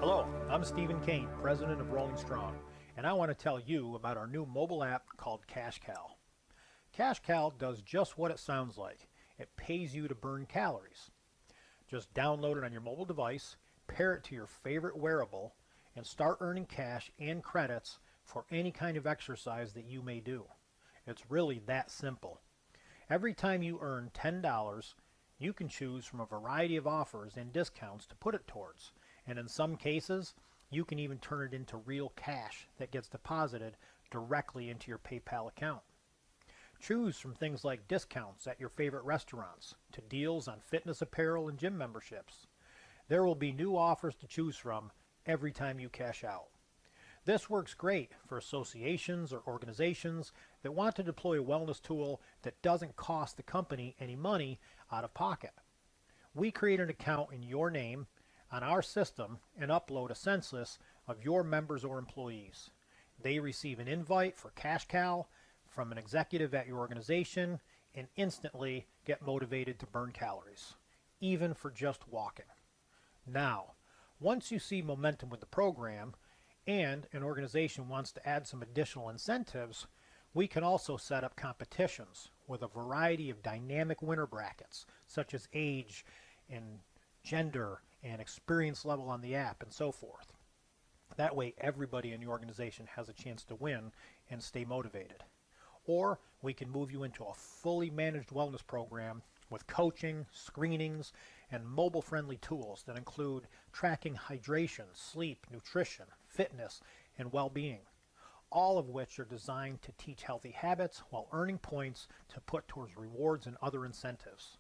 Hello, I'm Stephen Kane, president of Rolling Strong, and I want to tell you about our new mobile app called CashCal. CashCal does just what it sounds like. It pays you to burn calories. Just download it on your mobile device, pair it to your favorite wearable, and start earning cash and credits for any kind of exercise that you may do. It's really that simple. Every time you earn $10, you can choose from a variety of offers and discounts to put it towards. And in some cases, you can even turn it into real cash that gets deposited directly into your PayPal account. Choose from things like discounts at your favorite restaurants to deals on fitness apparel and gym memberships. There will be new offers to choose from every time you cash out. This works great for associations or organizations that want to deploy a wellness tool that doesn't cost the company any money out of pocket. We create an account in your name on our system and upload a census of your members or employees. They receive an invite for CashCal from an executive at your organization and instantly get motivated to burn calories, even for just walking. Now, once you see momentum with the program, and an organization wants to add some additional incentives, we can also set up competitions with a variety of dynamic winner brackets, such as age and gender and experience level on the app and so forth. That way everybody in the organization has a chance to win and stay motivated. Or we can move you into a fully managed wellness program with coaching, screenings, and mobile-friendly tools that include tracking hydration, sleep, nutrition, fitness, and well-being, all of which are designed to teach healthy habits while earning points to put towards rewards and other incentives.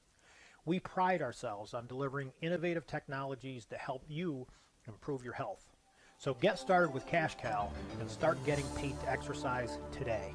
We pride ourselves on delivering innovative technologies to help you improve your health. So get started with CashCal and start getting paid to exercise today.